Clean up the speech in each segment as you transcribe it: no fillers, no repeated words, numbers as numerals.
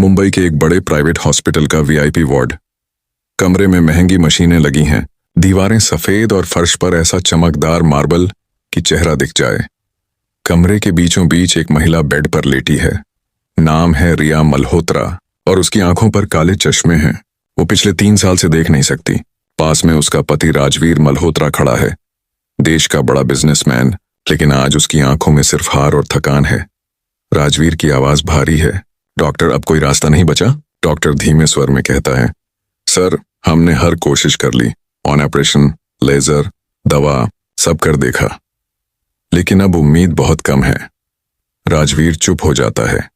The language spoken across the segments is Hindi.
मुंबई के एक बड़े प्राइवेट हॉस्पिटल का वीआईपी वार्ड। कमरे में महंगी मशीनें लगी हैं, दीवारें सफेद और फर्श पर ऐसा चमकदार मार्बल कि चेहरा दिख जाए। कमरे के बीचों बीच एक महिला बेड पर लेटी है। नाम है रिया मल्होत्रा और उसकी आंखों पर काले चश्मे हैं। वो पिछले 3 साल से देख नहीं सकती। पास में उसका पति राजवीर मल्होत्रा खड़ा है, देश का बड़ा बिजनेसमैन, लेकिन आज उसकी आंखों में सिर्फ हार और थकान है। राजवीर की आवाज भारी है। डॉक्टर, अब कोई रास्ता नहीं बचा? डॉक्टर धीमे स्वर में कहता है। सर, हमने हर कोशिश कर ली, ऑपरेशन, लेजर, दवा, सब कर देखा, लेकिन अब उम्मीद बहुत कम है। राजवीर चुप हो जाता है।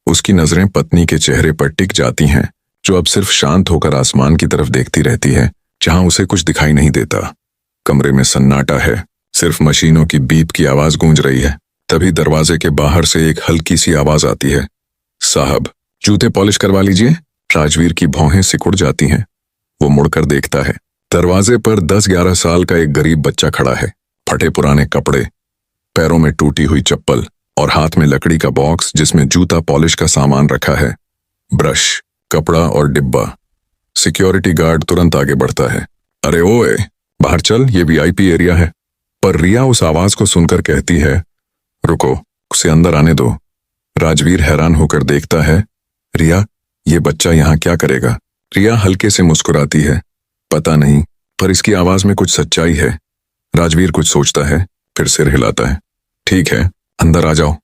उसकी नजरें पत्नी के चेहरे पर टिक जाती हैं, जो अब सिर्फ शांत होकर आसमान की तरफ देखती रहती है, जहां उसे कुछ दिखाई नहीं देता। कमरे में सन्नाटा है, सिर्फ मशीनों की बीप की आवाज गूंज रही है। तभी दरवाजे के बाहर से एक हल्की सी आवाज आती है, साहब, जूते पॉलिश करवा लीजिए। राजवीर की भौहें सिकुड़ जाती हैं। वो मुड़कर देखता है। दरवाजे पर 10-11 साल का एक गरीब बच्चा खड़ा है, फटे पुराने कपड़े, पैरों में टूटी हुई चप्पल और हाथ में लकड़ी का बॉक्स जिसमें जूता पॉलिश का सामान रखा है, ब्रश, कपड़ा और डिब्बा। सिक्योरिटी गार्ड तुरंत आगे बढ़ता है। अरे ओए, बाहर चल, ये वीआईपी एरिया है। पर रिया उस आवाज को सुनकर कहती है, रुको, उसे अंदर आने दो। राजवीर हैरान होकर देखता है। रिया, ये बच्चा यहाँ क्या करेगा? रिया हल्के से मुस्कुराती है। पता नहीं, पर इसकी आवाज में कुछ सच्चाई है। राजवीर कुछ सोचता है, फिर सिर हिलाता है। ठीक है, अंदर आ जाओ।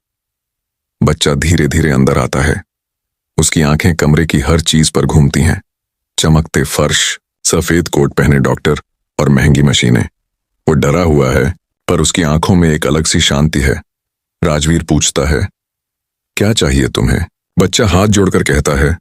बच्चा धीरे धीरे अंदर आता है। उसकी आंखें कमरे की हर चीज पर घूमती हैं। चमकते फर्श, सफेद कोट पहने डॉक्टर और महंगी मशीनें। वो डरा हुआ है, पर उसकी आंखों में एक अलग सी शांति है। राजवीर पूछता है, क्या चाहिए तुम्हें? बच्चा हाथ जोड़कर कहता है,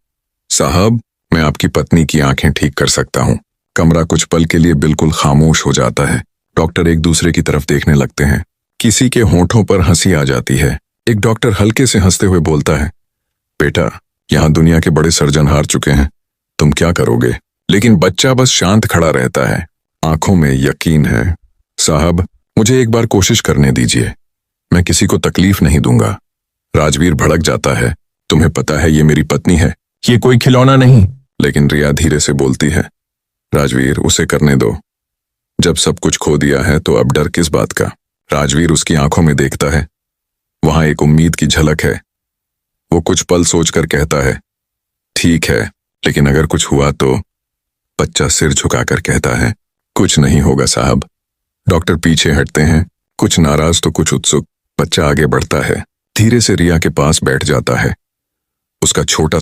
साहब, मैं आपकी पत्नी की आंखें ठीक कर सकता हूं। कमरा कुछ पल के लिए बिल्कुल खामोश हो जाता है। डॉक्टर एक दूसरे की तरफ देखने लगते हैं। किसी के होंठों पर हंसी आ जाती है। एक डॉक्टर हल्के से हंसते हुए बोलता है, बेटा, यहां दुनिया के बड़े सर्जन हार चुके हैं, तुम क्या करोगे? लेकिन बच्चा बस शांत खड़ा रहता है, आंखों में यकीन है। साहब, मुझे एक बार कोशिश करने दीजिए, मैं किसी को तकलीफ नहीं दूंगा। राजवीर भड़क जाता है। तुम्हें पता है ये मेरी पत्नी है, ये कोई खिलौना नहीं। लेकिन रिया धीरे से बोलती है, राजवीर, उसे करने दो। जब सब कुछ खो दिया है तो अब डर किस बात का? राजवीर उसकी आंखों में देखता है। वहां एक उम्मीद की झलक है। वो कुछ पल सोचकर कहता है, ठीक है, लेकिन अगर कुछ हुआ तो? बच्चा सिर झुकाकर कहता है, कुछ नहीं होगा साहब। डॉक्टर पीछे हटते हैं, कुछ नाराज तो कुछ उत्सुक। बच्चा आगे बढ़ता है, धीरे से रिया के पास बैठ जाता है। उसका छोटा